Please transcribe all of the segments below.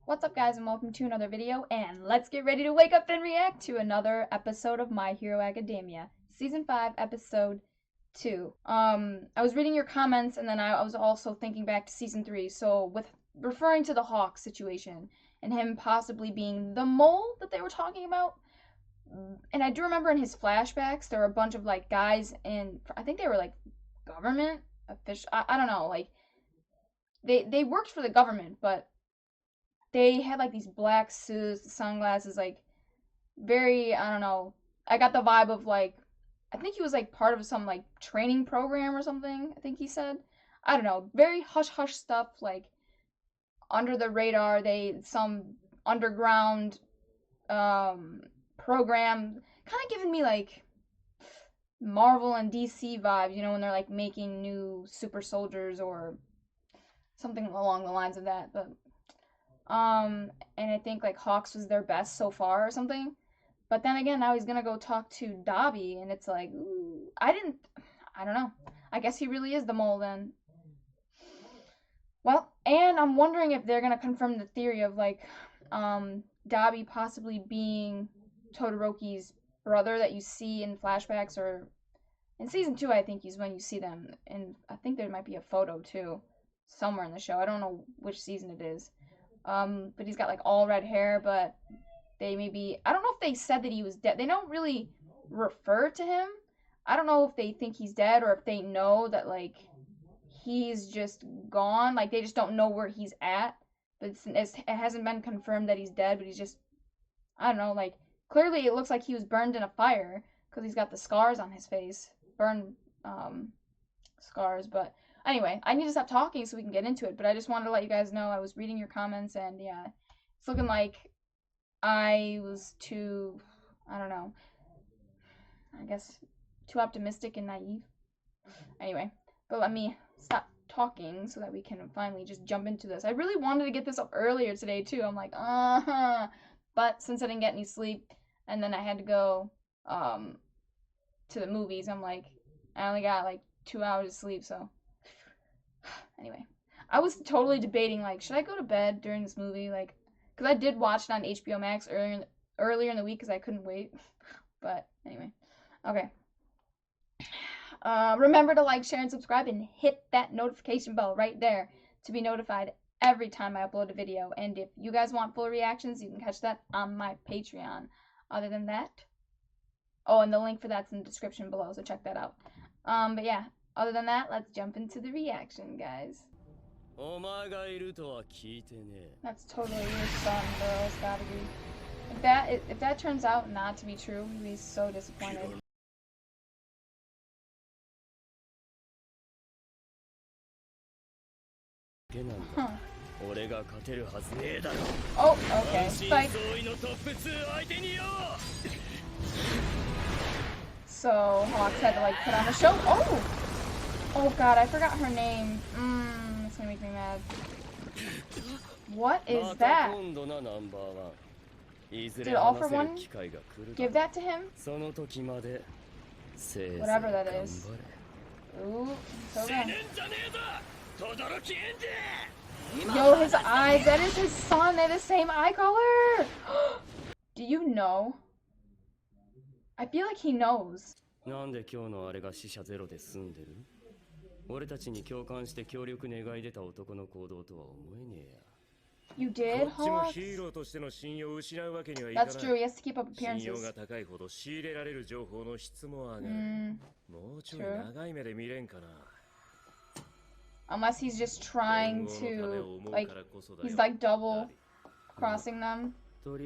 What's up, guys, and welcome to another video, and let's get ready to wake up and react to another episode of My Hero Academia, Season 5, Episode 2. I was reading your comments, and then I was also thinking back to Season 3, so with referring to the Hawk situation, and him possibly being the mole that they were talking about, and I do remember in his flashbacks, there were a bunch of, like, guys in, I think they were, like, government official, I don't know, like, they worked for the government, but they had like these black suits, sunglasses, like very, I don't know. I got the vibe of like, I think he was like part of some like training program or something, I think he said. I don't know. Very hush hush stuff, like under the radar, some underground program, kind of giving me like Marvel and DC vibes, when they're like making new super soldiers or something along the lines of that. But and I think like Hawks was their best so far or something. But then again, now he's gonna go talk to Dabi, and it's like, ooh, I don't know. I guess he really is the mole then. Well, and I'm wondering if they're gonna confirm the theory of like, Dabi possibly being Todoroki's brother that you see in flashbacks, or in season 2, I think is when you see them, and I think there might be a photo too, somewhere in the show. I don't know which season it is. But he's got like all red hair, but I don't know if they said that he was dead. They don't really refer to him. I don't know if they think he's dead or if they know that like he's just gone. Like they just don't know where he's at. But it hasn't been confirmed that he's dead, but he's just, I don't know, like clearly it looks like he was burned in a fire because he's got the scars on his face. Burn scars, but anyway, I need to stop talking so we can get into it, but I just wanted to let you guys know I was reading your comments, and yeah, it's looking like I was too, I don't know, I guess too optimistic and naive. Anyway, but let me stop talking so that we can finally just jump into this. I really wanted to get this up earlier today too. I'm like, but since I didn't get any sleep, and then I had to go to the movies, I'm like, I only got like 2 hours of sleep, so anyway, I was totally debating like, should I go to bed during this movie? Like, because I did watch it on HBO Max earlier in the week because I couldn't wait. But anyway, okay. Remember to like, share, and subscribe, and hit that notification bell right there to be notified every time I upload a video. And if you guys want full reactions, you can catch that on my Patreon. Other than that, oh, and the link for that's in the description below, so check that out. But yeah, other than that, let's jump into the reaction, guys. That's totally your son, bro. It's gotta be. If that turns out not to be true, we'd be so disappointed. Huh. Oh, okay. Fight. So Hawks had to like put on a show. Oh god, I forgot her name. It's gonna make me mad. What is that? Did All For One give that to him? Whatever that is. Ooh, so good. Yo, his eyes, that is his son, they have the same eye color! Do you know? I feel like he knows. You did, Hawks? That's true, he has to keep up appearances. True. Unless he's just trying to, like, he's like double crossing them. You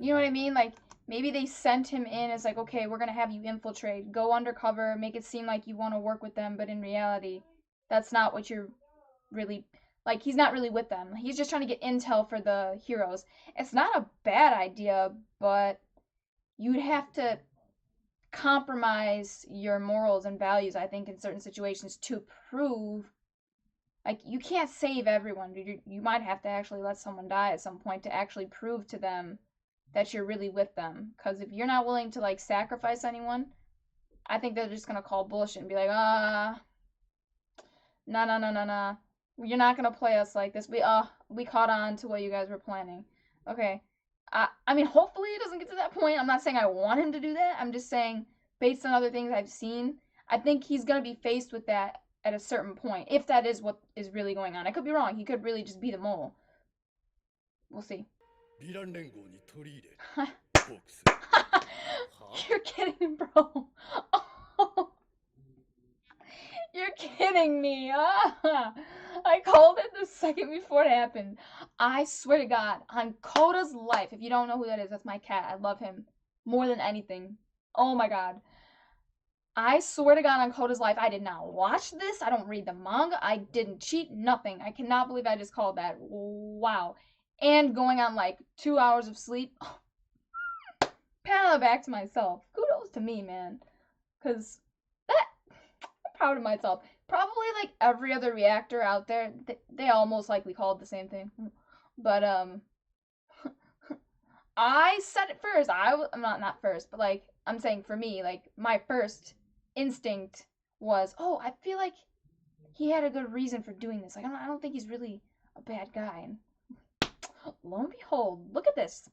know what I mean? Like, maybe they sent him in as like, okay, we're gonna have you infiltrate, go undercover, make it seem like you want to work with them, but in reality, that's not what you're really, like, he's not really with them. He's just trying to get intel for the heroes. It's not a bad idea, but you'd have to compromise your morals and values, I think, in certain situations to prove, like, you can't save everyone. You might have to actually let someone die at some point to actually prove to them that you're really with them. Because if you're not willing to, like, sacrifice anyone, I think they're just gonna call bullshit and be like, nah. You're not gonna play us like this. We caught on to what you guys were planning. Okay. I mean, hopefully it doesn't get to that point. I'm not saying I want him to do that. I'm just saying, based on other things I've seen, I think he's gonna be faced with that at a certain point, if that is what is really going on. I could be wrong. He could really just be the mole. We'll see. You're kidding, bro. You're kidding me. I called it the second before it happened. I swear to God, on Koda's life, if you don't know who that is, that's my cat. I love him more than anything. Oh my God. I swear to God, on Koda's life, I did not watch this. I don't read the manga. I didn't cheat. Nothing. I cannot believe I just called that. Wow. And going on like 2 hours of sleep. Pat on the back to myself. Kudos to me, man. Because that, I'm proud of myself. Probably like every other reactor out there, they all most likely called the same thing. But, I said it first. I'm not first, but like, I'm saying for me, like, my first instinct was, oh, I feel like he had a good reason for doing this. Like, I don't think he's really a bad guy. And lo and behold, look at this.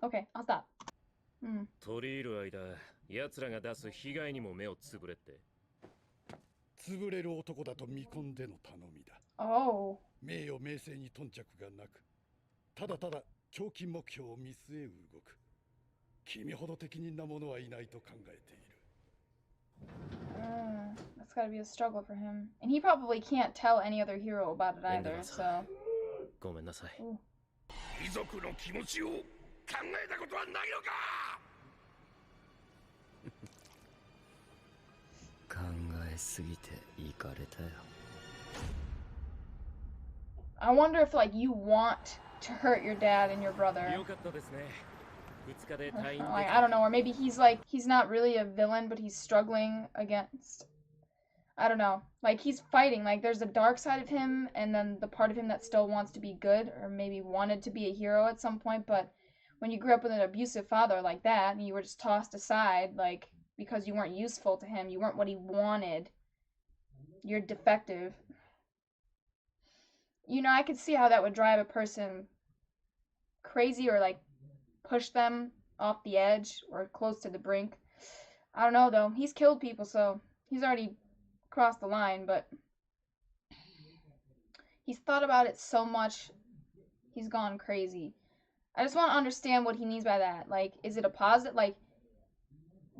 Okay, I'll stop. 取り入る間、奴らが出す被害にも目をつぶれって。潰れる男だと見込んでの頼みだ。Oh. 名誉名声に頓着がなく、ただただ長期目標を見据え動く。君ほど適任な者はいないと考えている。That's gotta be a struggle for him. And he probably can't tell any other hero about it either, so. ごめんなさい。遺族の気持ちを考えたことはないのか考えすぎていかれたよ。I wonder if like you want to hurt your dad and your brother. よかったですね。Like, I don't know, or maybe he's like, he's not really a villain, but he's struggling against, I don't know, like he's fighting, like there's a dark side of him and then the part of him that still wants to be good or maybe wanted to be a hero at some point, but when you grew up with an abusive father like that and you were just tossed aside, like, because you weren't useful to him, you weren't what he wanted, you're defective. You know, I could see how that would drive a person crazy or like push them off the edge or close to the brink. I don't know though. He's killed people, so he's already crossed the line, but he's thought about it so much, he's gone crazy. I just want to understand what he means by that. Like, is it a positive, like,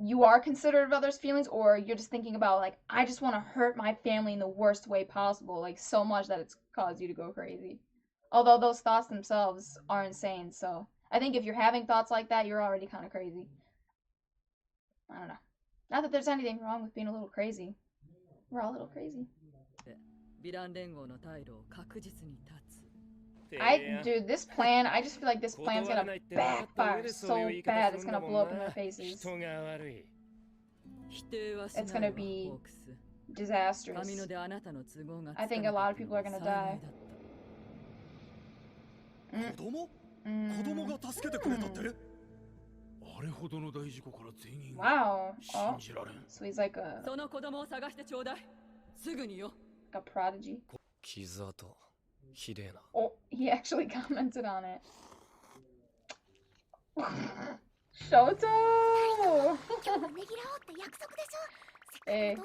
you are considerate of others' feelings, or you're just thinking about, like, I just want to hurt my family in the worst way possible, like, so much that it's caused you to go crazy. Although those thoughts themselves are insane, so I think if you're having thoughts like that, you're already kind of crazy. I don't know. Not that there's anything wrong with being a little crazy. We're all a little crazy. Dude, this plan, I just feel like this plan's gonna backfire so bad, it's gonna blow up in their faces. It's gonna be disastrous. I think a lot of people are gonna die. Wow. Oh, so he's like a prodigy. Oh, he actually commented on it. Shoto! Hey.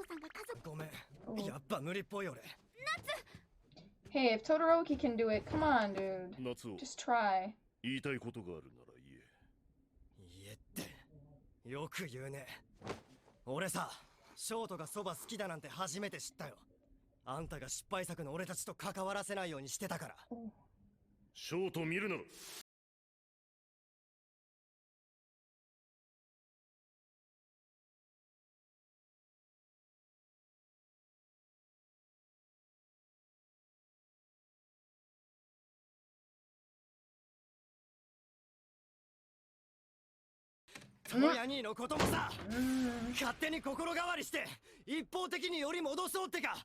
Hey, if Todoroki can do it, come on, dude. Just try. 言いたいことがあるなら言え。言えってよく言うね。俺さ、ショートがそば好きだなんて初めて知ったよ。あんたが失敗作の俺たちと関わらせないようにしてたから。ショート見るなら。トヤ兄のこともさ、勝手に心変わりして一方的により戻そうってか、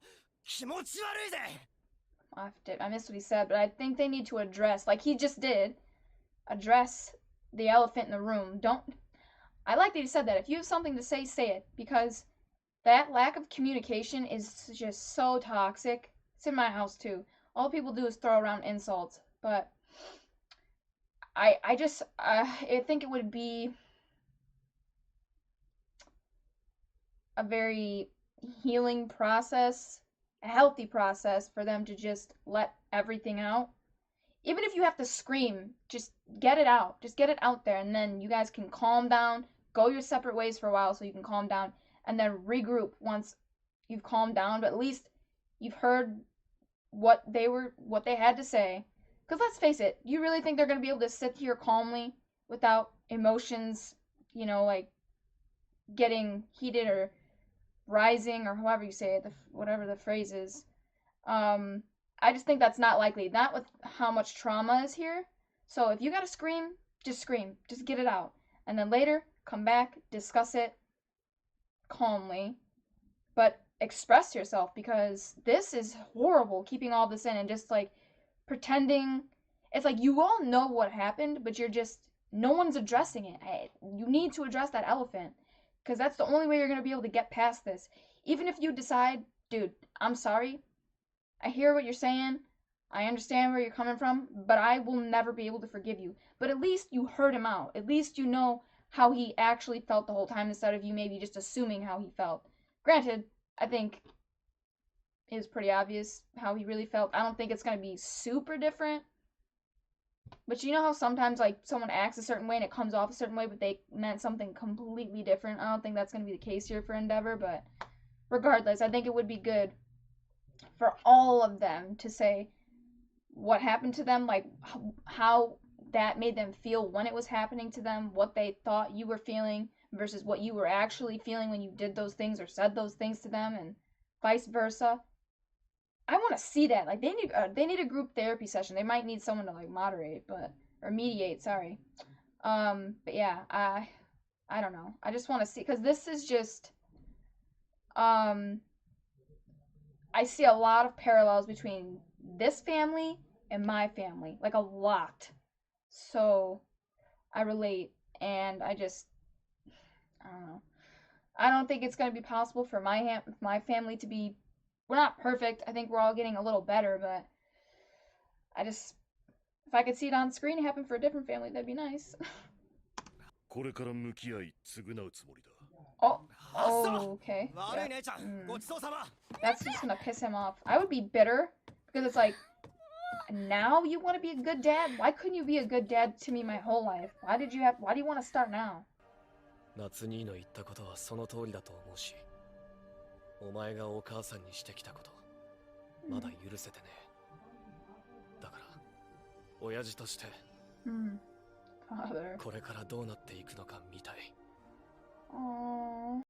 気持ち悪いぜ。I missed what he said, but I think they need to address, like he just did, address the elephant in the room. I like that he said that. If you have something to say, say it, because that lack of communication is just so toxic, It's in my house too. All people do is throw around insults, but I think it would be a very healing process, a healthy process for them to just let everything out. Even if you have to scream, just get it out. Just get it out there, and then you guys can calm down, go your separate ways for a while so you can calm down, and then regroup once you've calmed down. But at least you've heard what they had to say. Because let's face it, you really think they're going to be able to sit here calmly without emotions, like getting heated or rising or however you say it, whatever the phrase is. I just think that's not likely. Not with how much trauma is here. So if you gotta scream, just get it out, and then later come back, discuss it calmly, but express yourself, because this is horrible. Keeping all this in and just like pretending. It's like you all know what happened, but no one's addressing it. You need to address that elephant, because that's the only way you're going to be able to get past this. Even if you decide, dude, I'm sorry, I hear what you're saying, I understand where you're coming from, but I will never be able to forgive you. But at least you heard him out. At least you know how he actually felt the whole time, instead of you maybe just assuming how he felt. Granted, I think it was pretty obvious how he really felt. I don't think it's going to be super different. But you know how sometimes like someone acts a certain way and it comes off a certain way, but they meant something completely different? I don't think that's going to be the case here for Endeavor, but regardless, I think it would be good for all of them to say what happened to them, like how that made them feel when it was happening to them, what they thought you were feeling versus what you were actually feeling when you did those things or said those things to them, and vice versa. I want to see that. Like they need a group therapy session. They might need someone to like moderate, or mediate. Sorry. But yeah, I don't know. I just want to see, because this is just I see a lot of parallels between this family and my family, like a lot. So I relate, and I don't know. I don't think it's gonna be possible for my family to be. We're not perfect. I think we're all getting a little better, but if I could see it on screen happen for a different family, that'd be nice. これから向き合い償うつもりだ。 Oh, okay. Yeah. That's just gonna piss him off. I would be bitter, because it's like, now you want to be a good dad? Why couldn't you be a good dad to me my whole life? Why do you want to start now? 夏兄の言ったことはその通りだと思うし、お前がお母さんにしてきたこと、まだ許せてね。だから、親父として、Father. これからどうなっていくのか見たい。Aww.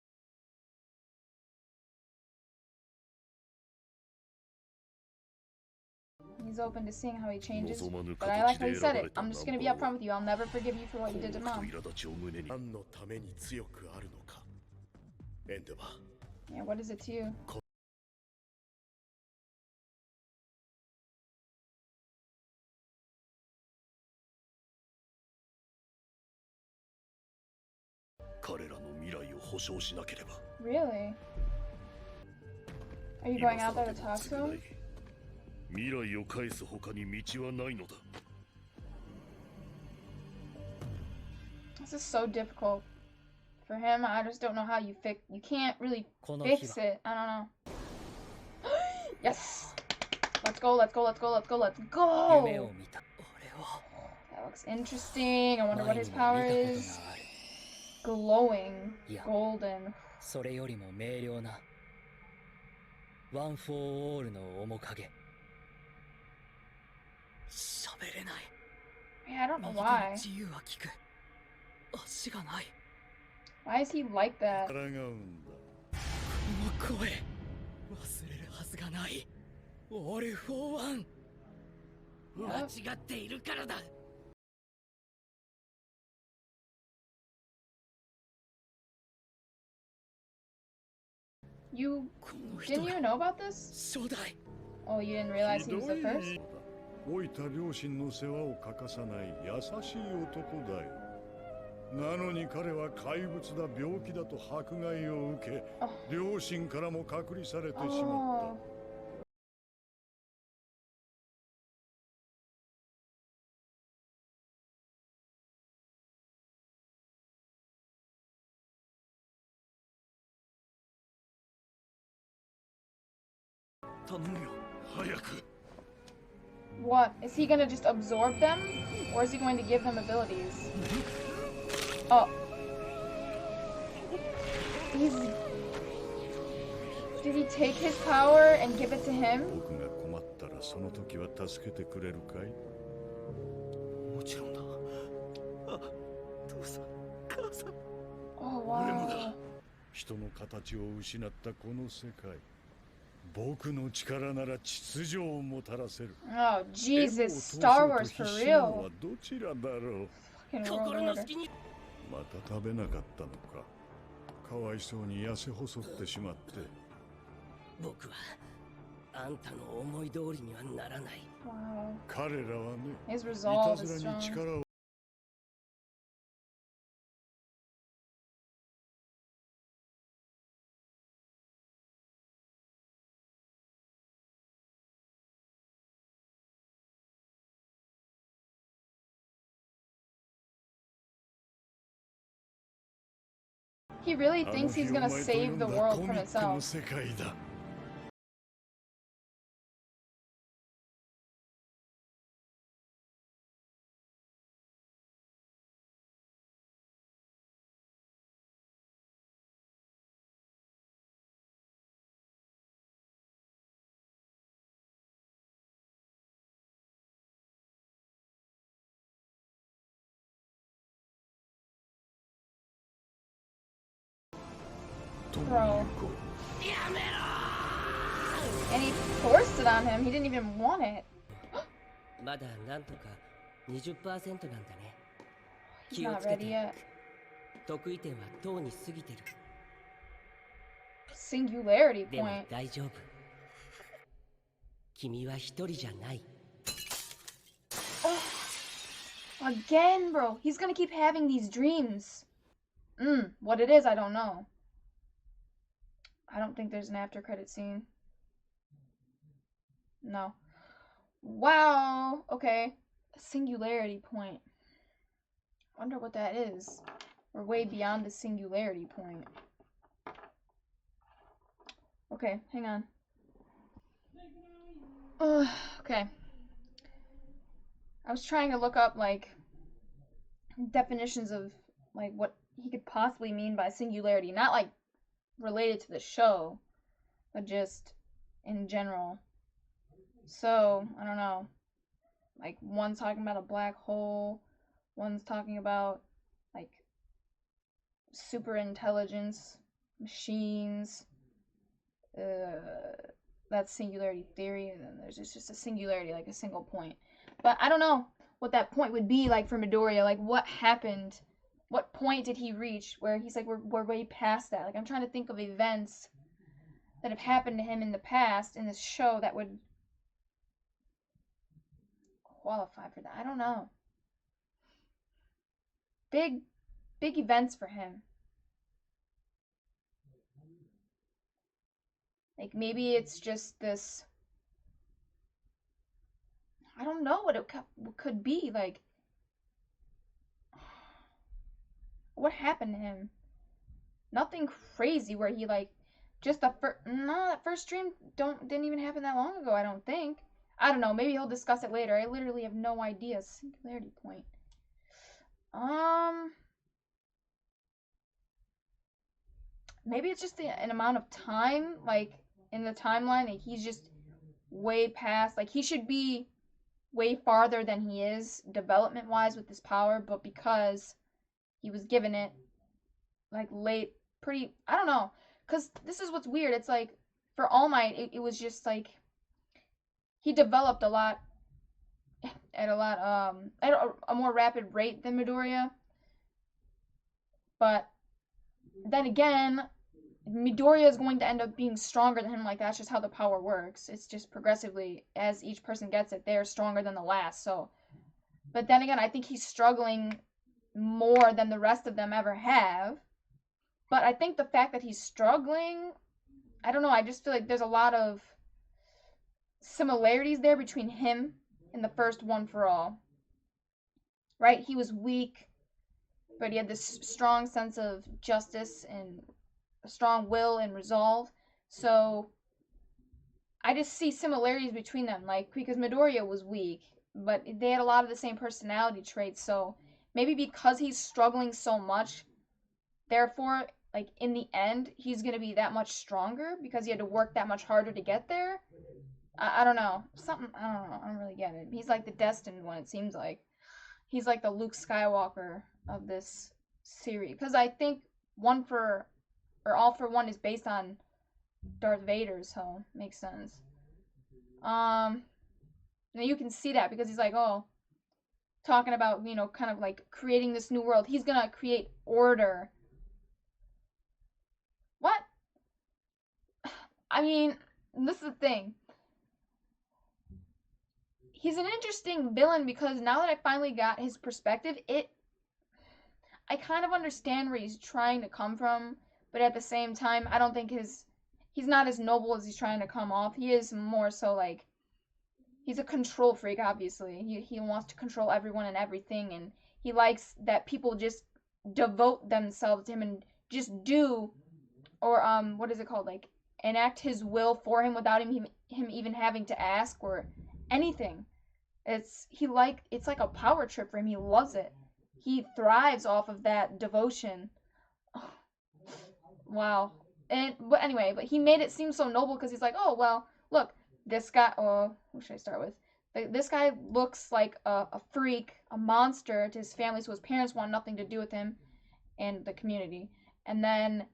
He's open to seeing how he changes, but I like how he said it. I'm just gonna be upfront with you. I'll never forgive you for what you did to Mom. 何のために強くあるのか。エンデバー。 Yeah, what is it to you? 彼らの未来を保証しなければ。 Really? Are you going out there to talk to him? 未来を返す他に道はないのだ。 This is so difficult for him. I just don't know how you can't really fix it. I don't know. Yes! Let's go. That looks interesting. I wonder what his power is. Glowing. Golden. それよりも明瞭なワン・フォー・オールの面影。喋れない。 Yeah, I don't know 右手の why. 自由は利く。足がない。 Why is he like that? 抗うんだ。この声忘れるはずがない。オール・フォー・ワン。間違っているからだ。 Didn't you know about this? 初代。 Oh, you didn't realize he was the first? 老いた両親の世話を欠かさない優しい男だよ。なのに彼は怪物だ、病気だと迫害を受け、両親からも隔離されてしまった。頼むよ。早く。 What? Is he gonna just absorb them? Or is he going to give them abilities? Oh. Did he take his power and give it to him? 僕が困ったらその時は助けてくれるかい？もちろんだ。あ、父さん、母さん。 Oh, 俺も wow. だ。人の形を失ったこの世界。僕の力なら秩序をもたらせる。 Oh, 絵を Jesus. 通せる Star と Wars 必 for 死なの real. はどちらだろう。 Fucking world 心の order. 隙に。また食べなかったのか。かわいそうに痩せ細ってしまって。僕はあんたの思い通りにはならない。 Wow. 彼らはね、 His いた resolve ず is らに strong. 力を。 He really thinks he's gonna save the world from の itself. 世界だ。 Bro. And he forced it on him. He didn't even want it. まだなんとか 20% なんだね。 He's 気を not つけ ready て。 yet. 得意点はとうに過ぎてる。 Singularity でも point. 大丈夫。君は一人じゃない。 Again, bro. He's gonna keep having these dreams. What it is, I don't know. I don't think there's an after credit scene. No. Wow. Okay. A singularity point. Wonder what that is. We're way beyond the singularity point. Okay, hang on. Okay. I was trying to look up, like, definitions of, like, what he could possibly mean by singularity. Not, like, related to the show, but just in general. So, I don't know. Like, one's talking about a black hole. One's talking about, like, super intelligence, machines. That's singularity theory, and then there's just a singularity, like a single point. But I don't know what that point would be like for Midoriya. Like, what happened? What point did he reach where he's like, we're way past that? Like, I'm trying to think of events that have happened to him in the past in this show that would qualify for that. I don't know. Big events for him. Like, maybe it's just this, I don't know what it could be. Like, what happened to him? Nothing crazy where he, like, just the first, no, that first dream didn't even happen that long ago, I don't think. I don't know, maybe he'll discuss it later. I literally have no idea. Singularity point. Maybe it's just an amount of time, like, in the timeline, like, he's just way past, like, he should be way farther than he is, development-wise, with this power, but because he was given it, like, late, pretty, I don't know, because this is what's weird, it's like, for All Might, it was just, like, he developed a lot, at a more rapid rate than Midoriya, but then again, Midoriya is going to end up being stronger than him. Like, that's just how the power works. It's just progressively, as each person gets it, they're stronger than the last. So, but then again, I think he's struggling more than the rest of them ever have. But I think the fact that he's struggling, I don't know, I just feel like there's a lot of similarities there between him and the first One for All. Right? He was weak, but he had this strong sense of justice and a strong will and resolve. So I just see similarities between them, like because Midoriya was weak, but they had a lot of the same personality traits. So maybe because he's struggling so much, therefore, like in the end, he's gonna be that much stronger because he had to work that much harder to get there. I don't know. Something, I don't know. I don't really get it. He's like the destined one, it seems like. He's like the Luke Skywalker of this series. Because I think one for, or all for one is based on Darth Vader, so makes sense. Now you can see that because he's like, oh, talking about, you know, kind of like creating this new world. He's gonna create order. What? I mean, this is the thing. He's an interesting villain because now that I finally got his perspective, I kind of understand where he's trying to come from, but at the same time, I don't think he's not as noble as he's trying to come off. He is more so like he's a control freak, obviously. He wants to control everyone and everything, and he likes that people just devote themselves to him and just do, or what is it called, like enact his will for him without him even having to ask or anything. It's like a power trip for him. He loves it. He thrives off of that devotion. Wow. But anyway, but he made it seem so noble because he's like, oh well, look, this guy. Oh, who should I start with? This guy looks like a freak, a monster to his family, so his parents want nothing to do with him and the community. And then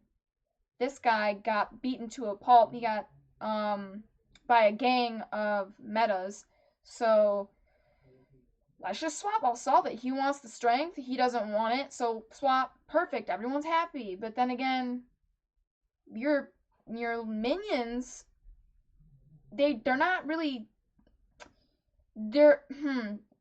this guy got beaten to a pulp. He got by a gang of metas. So let's just swap. I'll solve it. He wants the strength. He doesn't want it. So swap. Perfect. Everyone's happy. But then again, your minions, they're not really. They're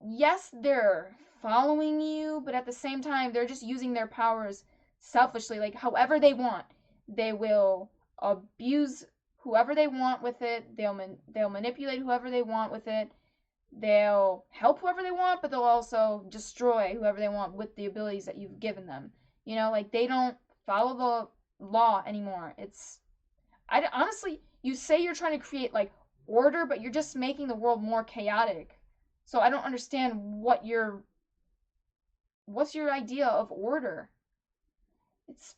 yes, they're following you, but at the same time, they're just using their powers selfishly, like however they want. They will abuse whoever they want with it. They'll manipulate whoever they want with it. They'll help whoever they want, but they'll also destroy whoever they want with the abilities that you've given them. You know, like they don't follow the law anymore. I honestly, you say you're trying to create like order, but you're just making the world more chaotic. So I don't understand what's your idea of order? It's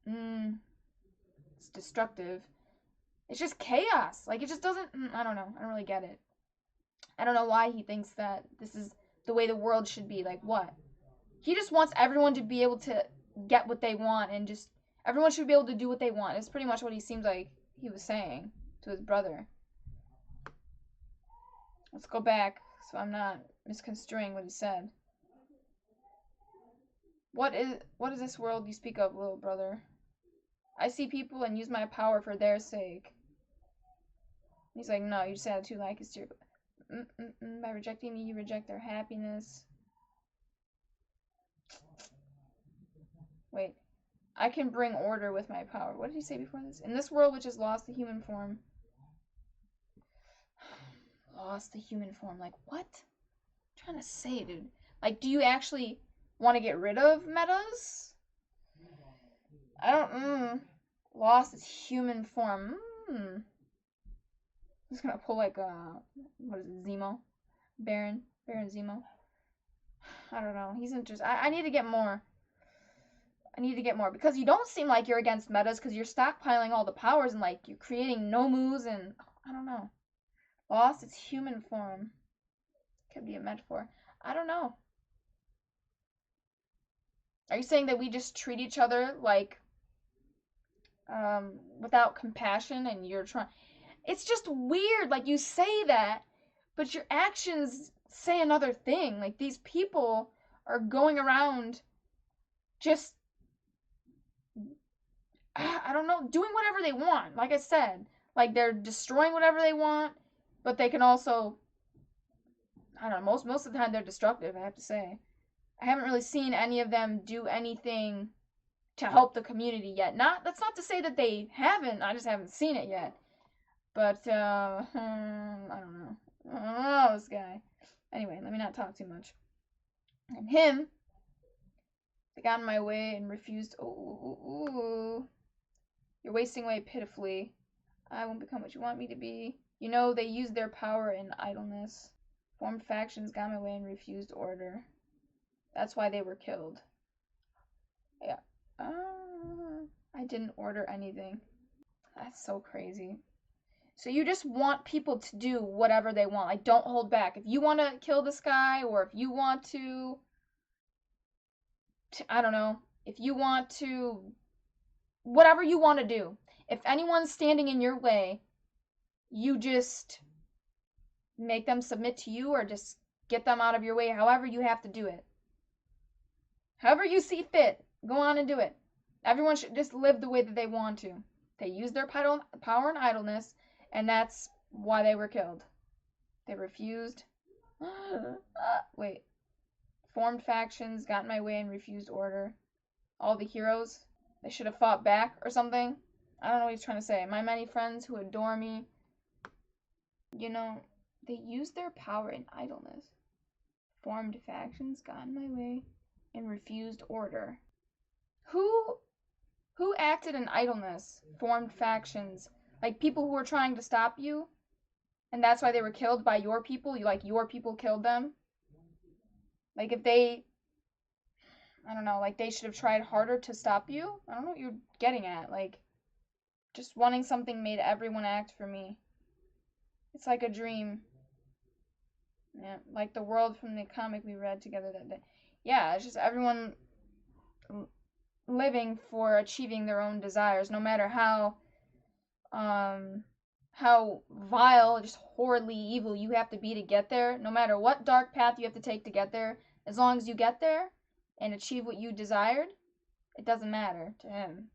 it's destructive. It's just chaos. Like it just doesn't. I don't know. I don't really get it. I don't know why he thinks that this is the way the world should be. Like what? He just wants everyone to be able to get what they want and just everyone should be able to do what they want. It's pretty much what he seems like he was saying to his brother. Let's go back so I'm not misconstruing what he said. What is this world you speak of, little brother? I see people and use my power for their sake. He's like, no, you just had too like it's your by rejecting me, you reject their happiness. Wait. I can bring order with my power. What did he say before this? In this world which has lost the human form. Lost the human form. Like, what? I'm trying to say, dude. Like, do you actually want to get rid of metas? I don't, Lost its human form. I'm just gonna pull like, what is it, Zemo? Baron Zemo. I don't know. He's interesting. I need to get more. I need to get more because you don't seem like you're against metas because you're stockpiling all the powers and like you're creating nomus and I don't know. Lost its human form. Could be a metaphor. I don't know. Are you saying that we just treat each other like without compassion and you're trying it's just weird like you say that but your actions say another thing. Like these people are going around just I don't know, doing whatever they want. Like I said, like they're destroying whatever they want, but they can also, I don't know, most of the time they're destructive, I have to say. I haven't really seen any of them do anything to help the community yet. That's not to say that they haven't, I just haven't seen it yet. But, I don't know. I don't know this guy. Anyway, let me not talk too much. And him, they got in my way and refused. Ooh. You're wasting away pitifully. I won't become what you want me to be. You know, they used their power in idleness. Formed factions, got my way, and refused order. That's why they were killed. Yeah. I didn't order anything. That's so crazy. So you just want people to do whatever they want. Like, don't hold back. If you want to kill this guy, or if you want to, I don't know, if you want to, whatever you want to do. If anyone's standing in your way, you just make them submit to you or just get them out of your way, however you have to do it. However you see fit, go on and do it. Everyone should just live the way that they want to. They use their power in idleness, and that's why they were killed. They refused. Wait. Formed factions, got in my way, and refused order. All the heroes, they should have fought back or something. I don't know what he's trying to say. My many friends who adore me, you know, they used their power in idleness. Formed factions, got in my way, and refused order. Who acted in idleness? Formed factions. Like people who were trying to stop you? And that's why they were killed by your people? Like your people killed them? Like if they, I don't know, like they should have tried harder to stop you? I don't know what you're getting at. Like, just wanting something made everyone act for me. It's like a dream. Yeah, like the world from the comic we read together that day. Yeah, it's just everyone living for achieving their own desires, no matter how vile, just horridly evil you have to be to get there, no matter what dark path you have to take to get there, as long as you get there and achieve what you desired, it doesn't matter to him.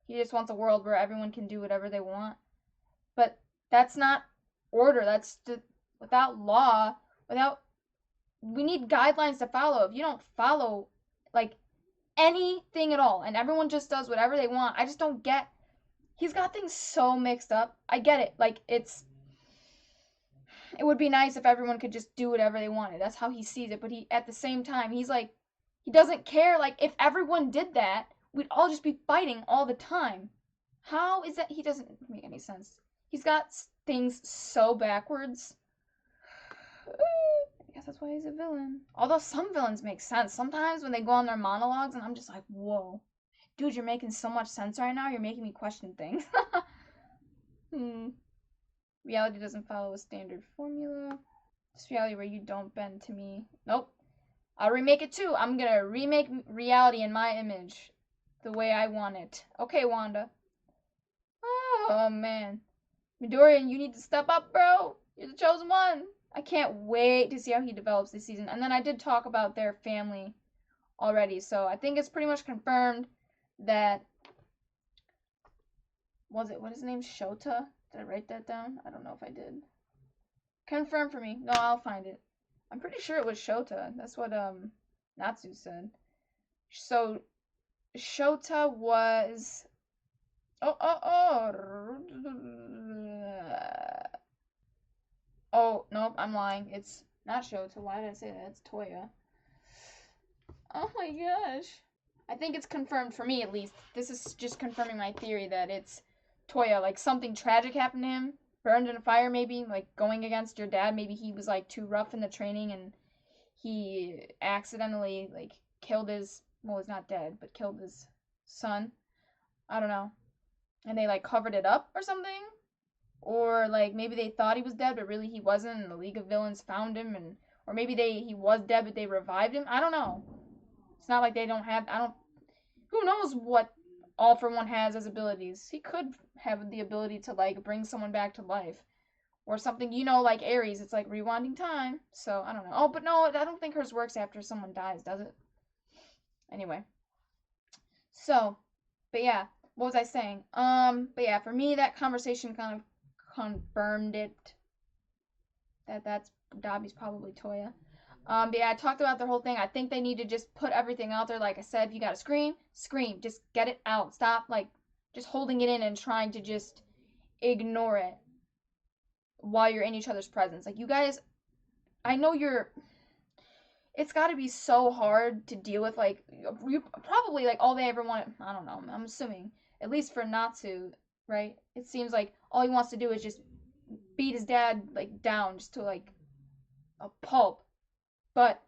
He just wants a world where everyone can do whatever they want. But that's not order. That's without law, we need guidelines to follow. If you don't follow like anything at all and everyone just does whatever they want, I just don't get. He's got things so mixed up. I get it. Like it would be nice if everyone could just do whatever they wanted. That's how he sees it. But he, at the same time, he's like, he doesn't care. Like if everyone did that, we'd all just be fighting all the time. How is that? He doesn't make any sense. He's got things so backwards. I guess that's why he's a villain. Although some villains make sense. Sometimes when they go on their monologues and I'm just like, whoa. Dude, you're making so much sense right now. You're making me question things. Reality doesn't follow a standard formula. It's reality where you don't bend to me. Nope. I'll remake it too. I'm gonna remake reality in my image. The way I want it. Okay, Wanda. Oh, man. Midoriya, you need to step up, bro. You're the chosen one. I can't wait to see how he develops this season. And then I did talk about their family already. So I think it's pretty much confirmed that, what is his name? Shota? Did I write that down? I don't know if I did. Confirm for me. No, I'll find it. I'm pretty sure it was Shota. That's what Natsu said. So Shota was Oh, nope, I'm lying. It's not Shota. Why did I say that? It's Toya. Oh my gosh. I think it's confirmed for me, at least. This is just confirming my theory that it's Toya. Like, something tragic happened to him. Burned in a fire, maybe. Like, going against your dad. Maybe he was, like, too rough in the training and he accidentally, like, killed his... Well, he's not dead, but killed his son. I don't know. And they, like, covered it up or something? Or, like, maybe they thought he was dead, but really he wasn't, and the League of Villains found him, and... Or maybe he was dead, but they revived him? I don't know. It's not like they don't have... Who knows what All For One has as abilities? He could have the ability to, like, bring someone back to life. Or something, you know, like Ares. It's like rewinding time. So, I don't know. Oh, but no, I don't think hers works after someone dies, does it? Anyway. So, but yeah. What was I saying? But yeah, for me, that conversation kind of confirmed it. That's Dabi's probably Toya. But yeah, I talked about the whole thing. I think they need to just put everything out there. Like I said, if you gotta scream, scream. Just get it out. Stop, like, just holding it in and trying to just ignore it while you're in each other's presence. Like, you guys, I know it's gotta be so hard to deal with, like, you probably, like, all they ever wanted, I don't know, I'm assuming, at least for Natsu, right? It seems like all he wants to do is just beat his dad like down just to like a pulp. But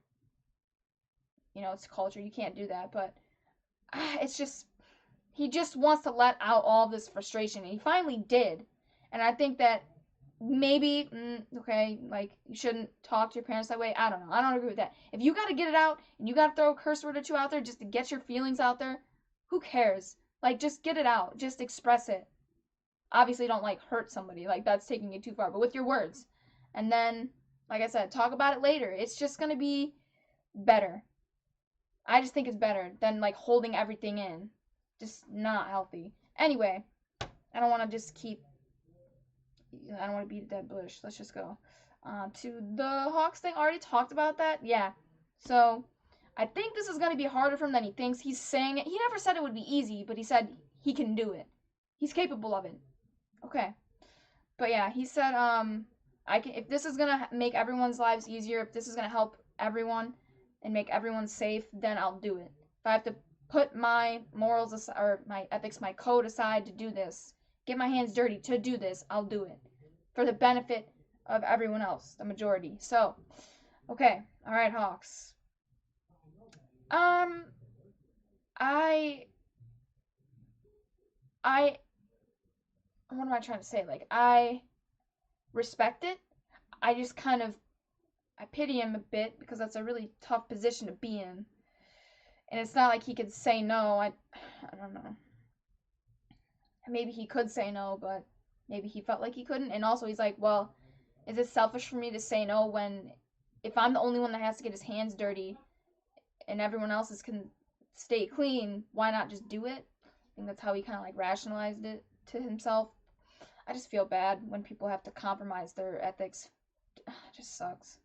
it's culture. You can't do that. But it's just he just wants to let out all this frustration, and he finally did. And I think that maybe okay, like you shouldn't talk to your parents that way. I don't know. I don't agree with that. If you got to get it out and you got to throw a curse word or two out there just to get your feelings out there, who cares? Like just get it out. Just express it. Obviously don't like hurt somebody. Like that's taking it too far, but with your words. And then like I said, talk about it later. It's just going to be better. I just think it's better than like holding everything in. Just not healthy. Anyway, I don't want to just keep I don't want to beat a dead bush. Let's just go to the Hawks thing. I already talked about that. Yeah. So I think this is going to be harder for him than he thinks. He's saying it. He never said it would be easy, but he said he can do it. He's capable of it. Okay. But yeah, he said I can if this is going to make everyone's lives easier, if this is going to help everyone and make everyone safe, then I'll do it. If I have to put my morals aside, or my ethics, my code aside to do this, get my hands dirty to do this, I'll do it for the benefit of everyone else, the majority. So, okay, all right, Hawks. I what am I trying to say? Like I respect it. I just kind of I pity him a bit because that's a really tough position to be in. And it's not like he could say no. I don't know. Maybe he could say no, but maybe he felt like he couldn't. And also he's like, well, is it selfish for me to say no when if I'm the only one that has to get his hands dirty and everyone else's can stay clean, why not just do it? I think that's how he kind of like rationalized it to himself. I just feel bad when people have to compromise their ethics. It just sucks.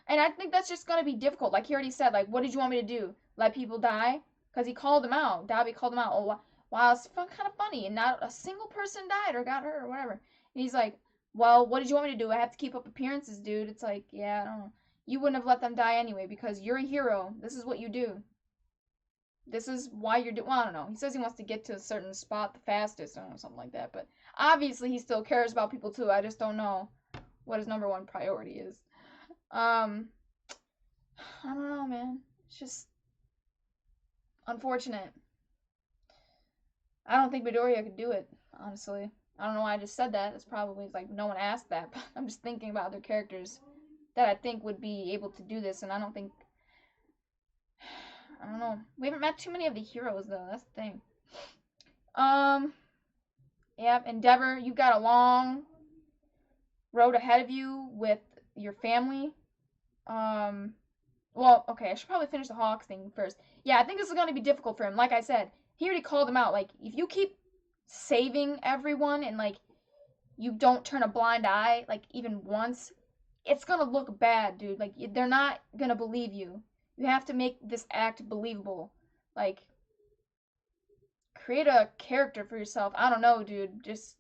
And I think that's just gonna be difficult. Like he already said, like, what did you want me to do? Let people die? Because he called them out. Dabi called them out. Oh, wow, it's kind of funny, and not a single person died or got hurt or whatever. And he's like, well, what did you want me to do? I have to keep up appearances, dude. It's like, yeah, I don't know. You wouldn't have let them die anyway because you're a hero. This is what you do. This is why you're doing. Well, I don't know. He says he wants to get to a certain spot the fastest, or something like that. But obviously, he still cares about people too. I just don't know what his number one priority is. I don't know, man. It's just unfortunate. I don't think Midoriya could do it, honestly. I don't know why I just said that. It's probably like no one asked that, but I'm just thinking about other characters that I think would be able to do this, and I don't think. I don't know. We haven't met too many of the heroes though. That's the thing. Yep. Endeavor, you've got a long road ahead of you with your family. Well, okay, I should probably finish the Hawks thing first. Yeah, I think this is going to be difficult for him. Like I said, he already called him out. Like, if you keep saving everyone and, like, you don't turn a blind eye, like, even once, it's going to look bad, dude. Like, they're not going to believe you. You have to make this act believable. Like, create a character for yourself. I don't know, dude. Just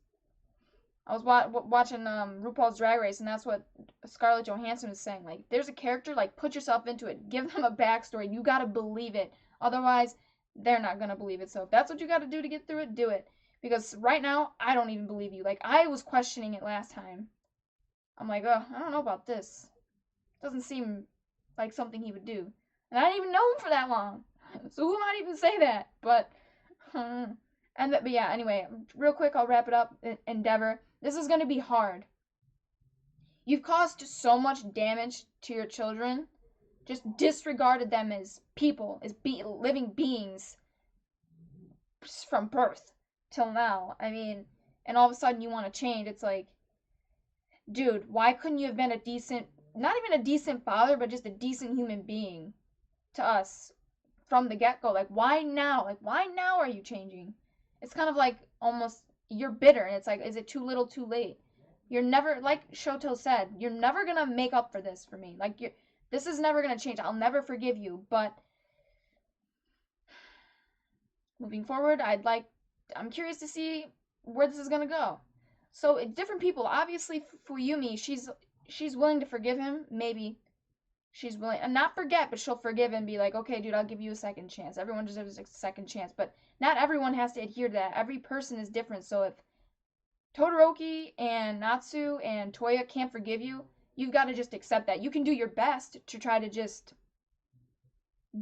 I was watching RuPaul's Drag Race, and that's what Scarlett Johansson was saying. Like, there's a character, like, put yourself into it. Give them a backstory. You gotta believe it. Otherwise, they're not gonna believe it. So if that's what you gotta do to get through it, do it. Because right now, I don't even believe you. Like, I was questioning it last time. I'm like, oh, I don't know about this. Doesn't seem like something he would do. And I didn't even know him for that long. So who might even say that? But, but yeah, anyway, real quick, I'll wrap it up. Endeavor. This is going to be hard. You've caused so much damage to your children. Just disregarded them as people, as living beings from birth till now. I mean, and all of a sudden you want to change. It's like, dude, why couldn't you have been a decent, not even a decent father, but just a decent human being to us from the get-go? Like, why now? Like, why now are you changing? It's kind of like almost you're bitter, and it's like, is it too little too late? You're never, like Shoto said, you're never gonna make up for this for me. Like, this is never gonna change. I'll never forgive you. But moving forward, I'm curious to see where this is gonna go. So different people. Obviously, Fuyumi, she's willing to forgive him. Maybe she's willing, and not forget, but she'll forgive and be like, okay, dude, I'll give you a second chance. Everyone deserves a second chance, but not everyone has to adhere to that. Every person is different. So if Todoroki and Natsu and Toya can't forgive you, you've got to just accept that. You can do your best to try to just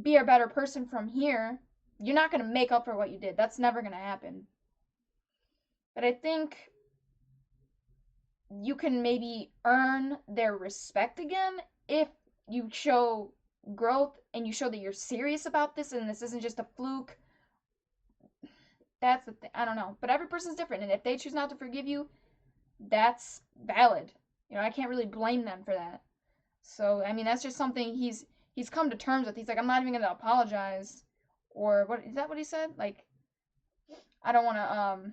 be a better person from here. You're not going to make up for what you did. That's never going to happen. But I think you can maybe earn their respect again if you show growth and you show that you're serious about this and this isn't just a fluke. That's the thing. I don't know. But every person's different, and if they choose not to forgive you, that's valid. You know, I can't really blame them for that. So, I mean, that's just something he's come to terms with. He's like, I'm not even going to apologize. Or what is that what he said? Like, I don't want to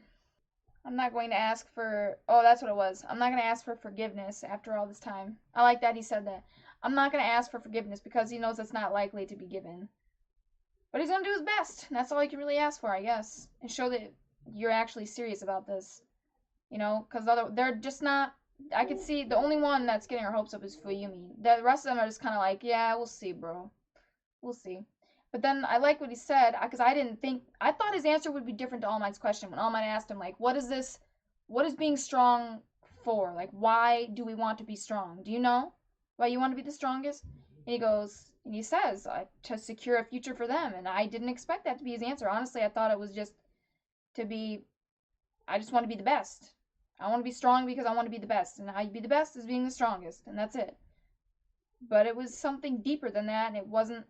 I'm not going to ask for, oh, that's what it was. I'm not going to ask for forgiveness after all this time. I like that he said that. I'm not going to ask for forgiveness because he knows it's not likely to be given. But he's going to do his best. And that's all he can really ask for, I guess. And show that you're actually serious about this. You know, because they're just not, I could see the only one that's getting her hopes up is Fuyumi. The rest of them are just kind of like, yeah, we'll see, bro. We'll see. But then I like what he said, because I thought his answer would be different to All Might's question. When All Might asked him, like, what is being strong for? Like, why do we want to be strong? Do you know why you want to be the strongest? And he says, to secure a future for them. And I didn't expect that to be his answer. Honestly, I thought it was just I just want to be the best. I want to be strong because I want to be the best. And how you be the best is being the strongest. And that's it. But it was something deeper than that, and it wasn't.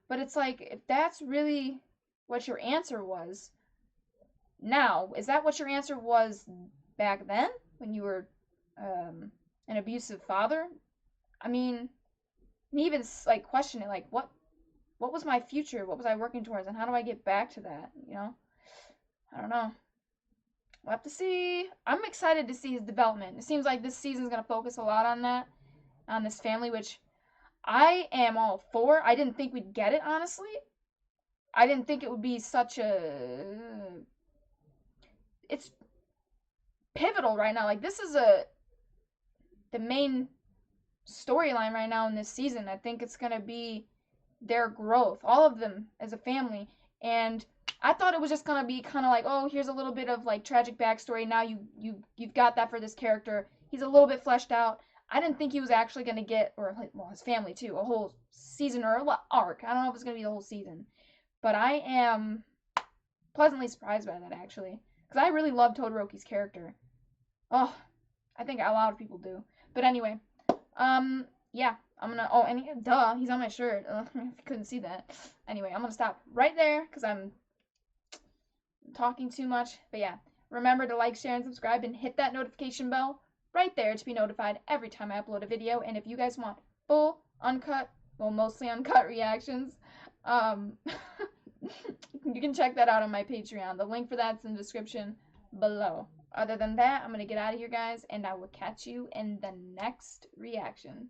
But it's like, if that's really what your answer was, now, is that what your answer was back then when you were an abusive father? I mean, and even like question it, like what was my future? What was I working towards, and how do I get back to that? You know, I don't know. We'll have to see. I'm excited to see his development. It seems like this season's gonna focus a lot on that, on this family, which I am all for. I didn't think we'd get it, honestly. I didn't think it would be such a... It's pivotal right now. Like, this is the main storyline right now in this season. I think it's going to be their growth. All of them as a family. And I thought it was just going to be kind of like, oh, here's a little bit of, like, tragic backstory. Now you've got that for this character. He's a little bit fleshed out. I didn't think he was actually going to get, or well, his family too, a whole season or arc. I don't know if it's going to be the whole season. But I am pleasantly surprised by that, actually. Because I really love Todoroki's character. Oh, I think a lot of people do. But anyway, yeah, I'm going to, oh, and duh, he's on my shirt. If you couldn't see that. Anyway, I'm going to stop right there because I'm talking too much. But yeah, remember to like, share, and subscribe, and hit that notification bell right there to be notified every time I upload a video. And if you guys want full, uncut, well, mostly uncut reactions, you can check that out on my Patreon. The link for that's in the description below. Other than that, I'm going to get out of here, guys, and I will catch you in the next reaction.